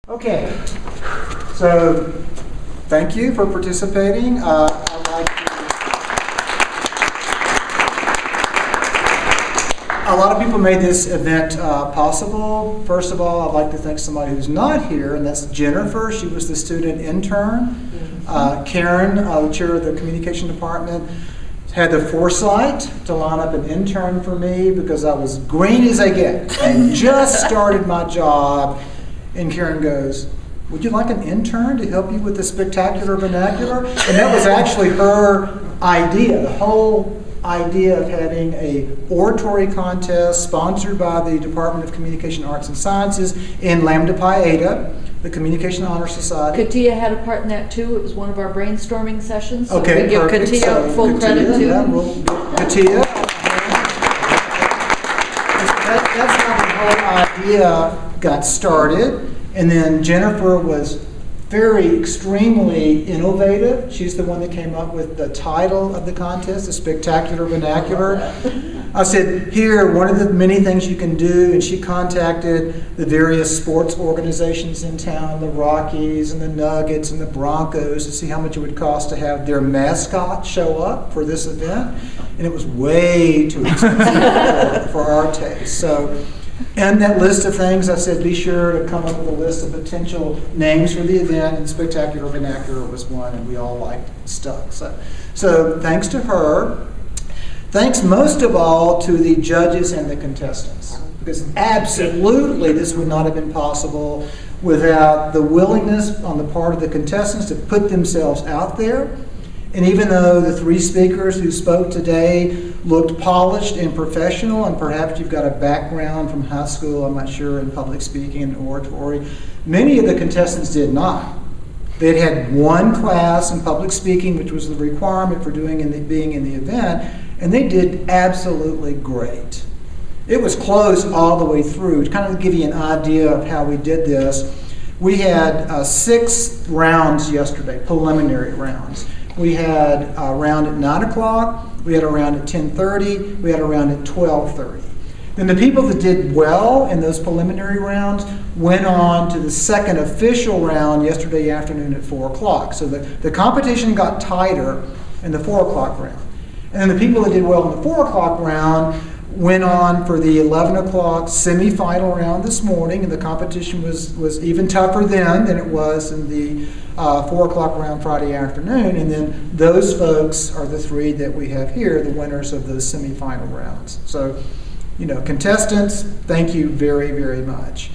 Okay, so thank you for participating. A lot of people made this event possible. First of all, I'd like to thank somebody who's not here, and that's Jennifer. She was the student intern. Karen, the chair of the communication department, had the foresight to line up an intern for me because I was green as I get and just started my job. And Karen goes, "Would you like an intern to help you with the spectacular vernacular?" And that was actually her idea. The whole idea of having a oratory contest sponsored by the Department of Communication Arts and Sciences in Lambda Pi Eta, the Communication Honor Society. Katia had a part in that too. It was one of our brainstorming sessions. So Okay, we give perfect. Katia So full Katia, credit too. Yeah, we'll give Katia. That's how the whole idea got started. And then Jennifer was extremely innovative. She's the one that came up with the title of the contest, the Spectacular Vernacular. I said, here, one of the many things you can do, and she contacted the various sports organizations in town, the Rockies and the Nuggets and the Broncos, to see how much it would cost to have their mascot show up for this event. And it was way too expensive for our taste. So, and that list of things, I said, be sure to come up with a list of potential names for the event, and Spectacular Vernacular was one, and we all liked it, stuck. So thanks to her. Thanks most of all to the judges and the contestants, because absolutely this would not have been possible without the willingness on the part of the contestants to put themselves out there. And even though the three speakers who spoke today looked polished and professional, and perhaps you've got a background from high school, I'm not sure, in public speaking and oratory, many of the contestants did not. They'd had one class in public speaking, which was the requirement for being in the event, and they did absolutely great. It was close all the way through. To kind of give you an idea of how we did this, we had 6 rounds yesterday, preliminary rounds. We had a round at 9 o'clock, we had a round at 10:30, we had a round at 12:30. Then the people that did well in those preliminary rounds went on to the second official round yesterday afternoon at 4 o'clock. So the competition got tighter in the 4 o'clock round. And then the people that did well in the 4 o'clock round went on for the 11 o'clock semifinal round this morning, and the competition was even tougher then than it was in the 4 o'clock round Friday afternoon. And then those folks are the 3 that we have here, the winners of those semifinal rounds. So, contestants, thank you very, very much.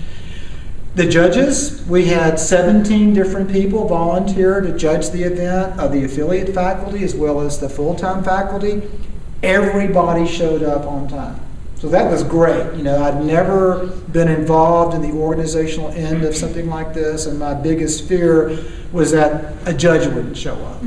The judges, we had 17 different people volunteer to judge the event, the affiliate faculty as well as the full-time faculty. Everybody showed up on time. So that was great. I'd never been involved in the organizational end of something like this, and my biggest fear was that a judge wouldn't show up.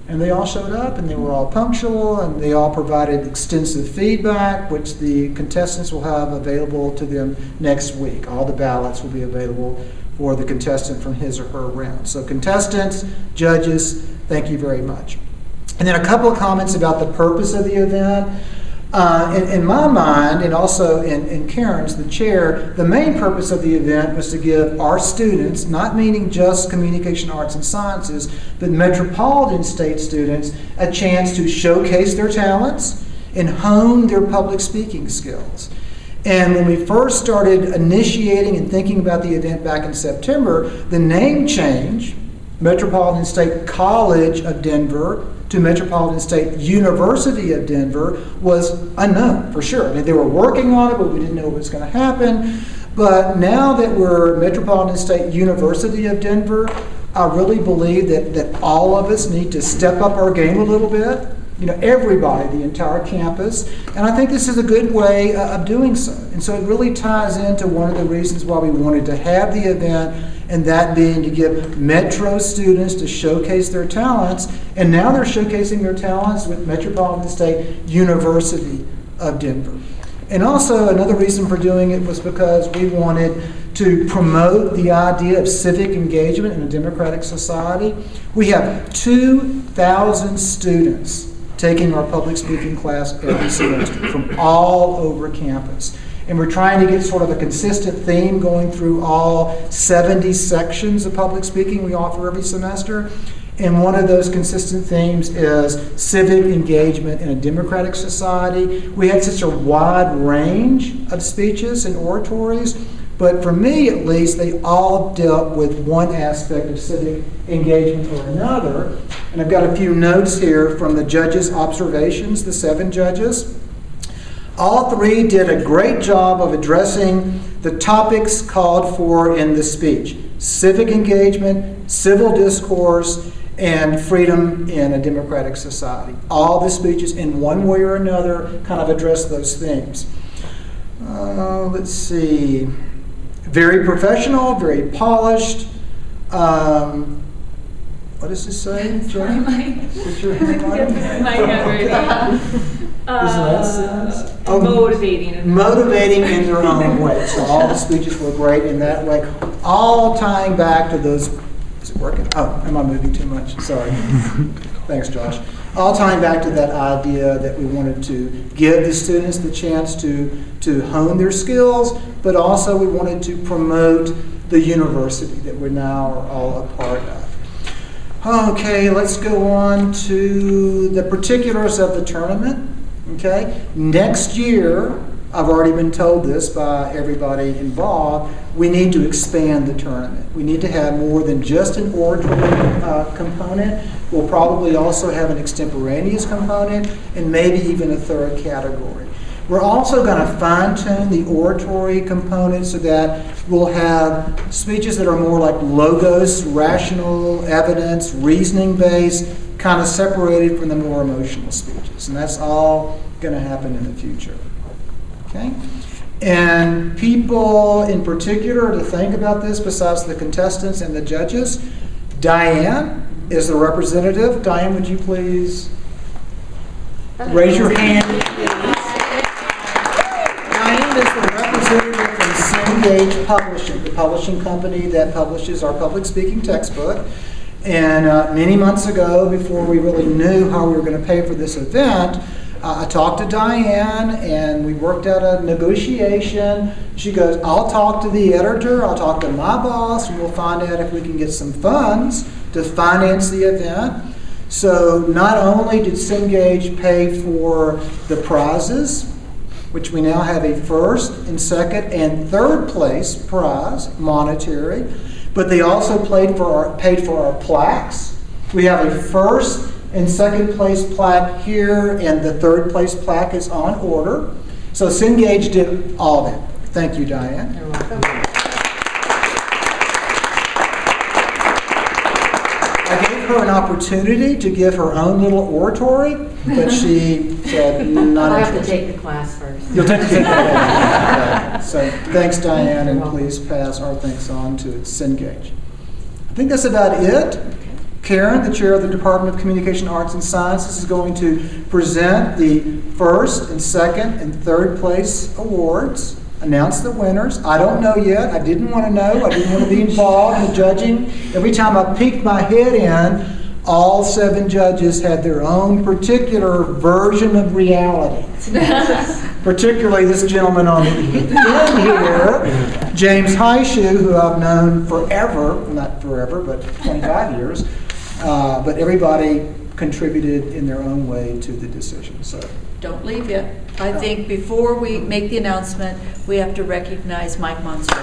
And they all showed up, and they were all punctual, and they all provided extensive feedback, which the contestants will have available to them next week. All the ballots will be available for the contestant from his or her round. So contestants, judges, thank you very much. And then a couple of comments about the purpose of the event. In my mind, and also in Karen's, the chair, the main purpose of the event was to give our students, not meaning just communication arts and sciences, but metropolitan state students, a chance to showcase their talents and hone their public speaking skills. And when we first started initiating and thinking about the event back in September, the name change, Metropolitan State College of Denver to Metropolitan State University of Denver, was unknown for sure. I mean, they were working on it, but we didn't know what was going to happen. But now that we're Metropolitan State University of Denver, I really believe that all of us need to step up our game a little bit. Everybody, the entire campus. And I think this is a good way of doing so. And so it really ties into one of the reasons why we wanted to have the event, and that being to give Metro students to showcase their talents. And now they're showcasing their talents with Metropolitan State University of Denver. And also another reason for doing it was because we wanted to promote the idea of civic engagement in a democratic society. We have 2,000 students taking our public speaking class every semester from all over campus. And we're trying to get sort of a consistent theme going through all 70 sections of public speaking we offer every semester. And one of those consistent themes is civic engagement in a democratic society. We had such a wide range of speeches and oratories, but for me at least, they all dealt with one aspect of civic engagement or another. And I've got a few notes here from the judges' observations, the 7 judges. All 3 did a great job of addressing the topics called for in the speech: civic engagement, civil discourse, and freedom in a democratic society. All the speeches, in one way or another, kind of address those themes. Let's see. Very professional, very polished. What does this say? Sorry, Mike. Put your hand on it. Motivating. Motivating in their own way. So all the speeches were great in that way. All tying back to those. Is it working? Oh, am I moving too much? Sorry. Thanks, Josh. All tying back to that idea that we wanted to give the students the chance to hone their skills, but also we wanted to promote the university that we now are all a part of. Okay, let's go on to the particulars of the tournament. Okay, next year, I've already been told this by everybody involved, we need to expand the tournament. We need to have more than just an oratory component. We'll probably also have an extemporaneous component and maybe even a third category. We're also going to fine-tune the oratory component so that we'll have speeches that are more like logos, rational evidence, reasoning-based, kind of separated from the more emotional speeches. And that's all going to happen in the future. Okay? And people in particular to think about this besides the contestants and the judges, Diane is the representative. Diane, would you please raise your hand? Diane is the representative from Cengage Publishing, the publishing company that publishes our public speaking textbook. And many months ago, before we really knew how we were going to pay for this event, I talked to Diane and we worked out a negotiation. She goes, I'll talk to the editor, I'll talk to my boss, and we'll find out if we can get some funds to finance the event. So not only did Cengage pay for the prizes, which we now have a first and second and third place prize, monetary, but they also paid for our plaques. We have a first and second place plaque here, and the third place plaque is on order. So Cengage did all that. Thank you, Diane. You're welcome. I gave her an opportunity to give her own little oratory, but she said not I'll have to interested. take the class first. You'll take the class. So thanks, Diane, and please pass our thanks on to Cengage. I think that's about it. Karen, the chair of the Department of Communication Arts and Sciences, is going to present the first and second and third place awards, announce the winners. I don't know yet. I didn't want to know. I didn't want to be involved in the judging. Every time I peeked my head in, all 7 judges had their own particular version of reality. Particularly this gentleman on the end here, James Highshoe, who I've known forever, not forever, but 25 years. But everybody contributed in their own way to the decision. So Don't leave yet. I think before we make the announcement, we have to recognize Mike Monster.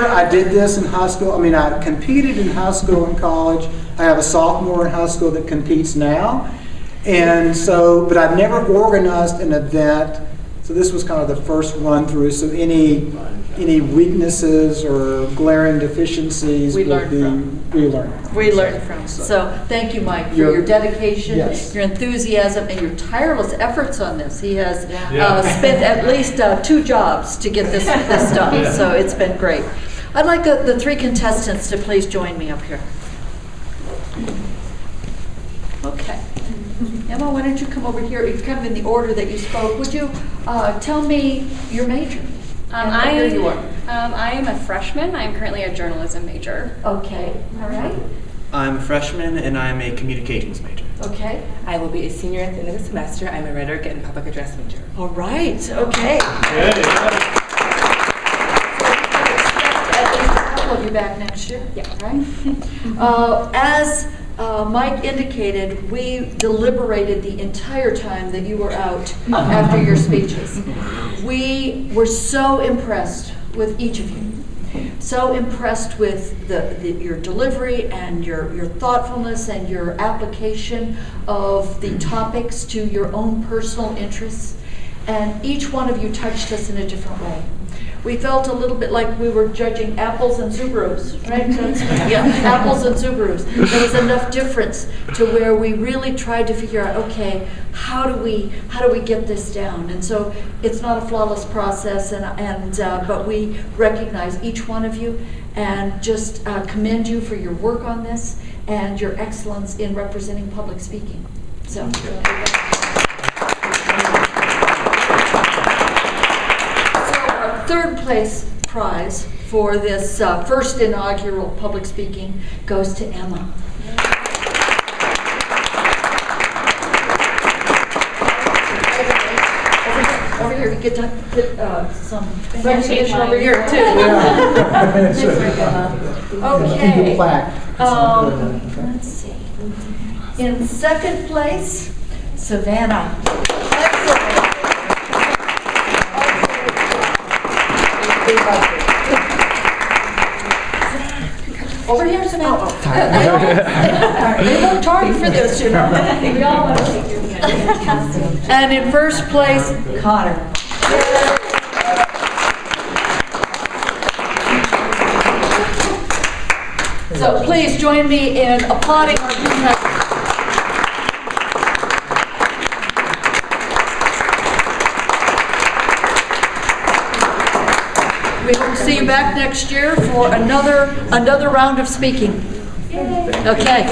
I did this in high school. I mean, I competed in high school and college. I have a sophomore in high school that competes now. And so, but I've never organized an event. So this was kind of the first run through. So any weaknesses or glaring deficiencies We learned from. We learned from. So thank you, Mike, for your dedication, yes, your enthusiasm, and your tireless efforts on this. He has spent at least 2 jobs to get this done. So it's been great. I'd like the 3 contestants to please join me up here. Okay. Emma, why don't you come over here? It's kind of in the order that you spoke. Would you tell me your major? I am a freshman. I am currently a journalism major. Okay, all right. I'm a freshman and I'm a communications major. Okay. I will be a senior at the end of the semester. I'm a rhetoric and public address major. All right. Okay. Good. At least a couple of you back next year. Yeah. Right. As Mike indicated, we deliberated the entire time that you were out after your speeches. We were so impressed with each of you. So impressed with your delivery and your thoughtfulness and your application of the topics to your own personal interests. And each one of you touched us in a different way. We felt a little bit like we were judging apples and Subarus, right? Yeah, apples and Subarus. There was enough difference to where we really tried to figure out, okay, how do we get this down? And so it's not a flawless process, but we recognize each one of you and just commend you for your work on this and your excellence in representing public speaking. So. Third place prize for this first inaugural public speaking goes to Emma. Over here, you get some recognition over here too. Okay. Let's see. In second place, Savannah. Excellent. Over here, Samantha. They worked hard for this, you know. We all want to take your hand. And in first place, Connor. So please join me in applauding our two presidents. We hope to see you back next year for another round of speaking. Okay.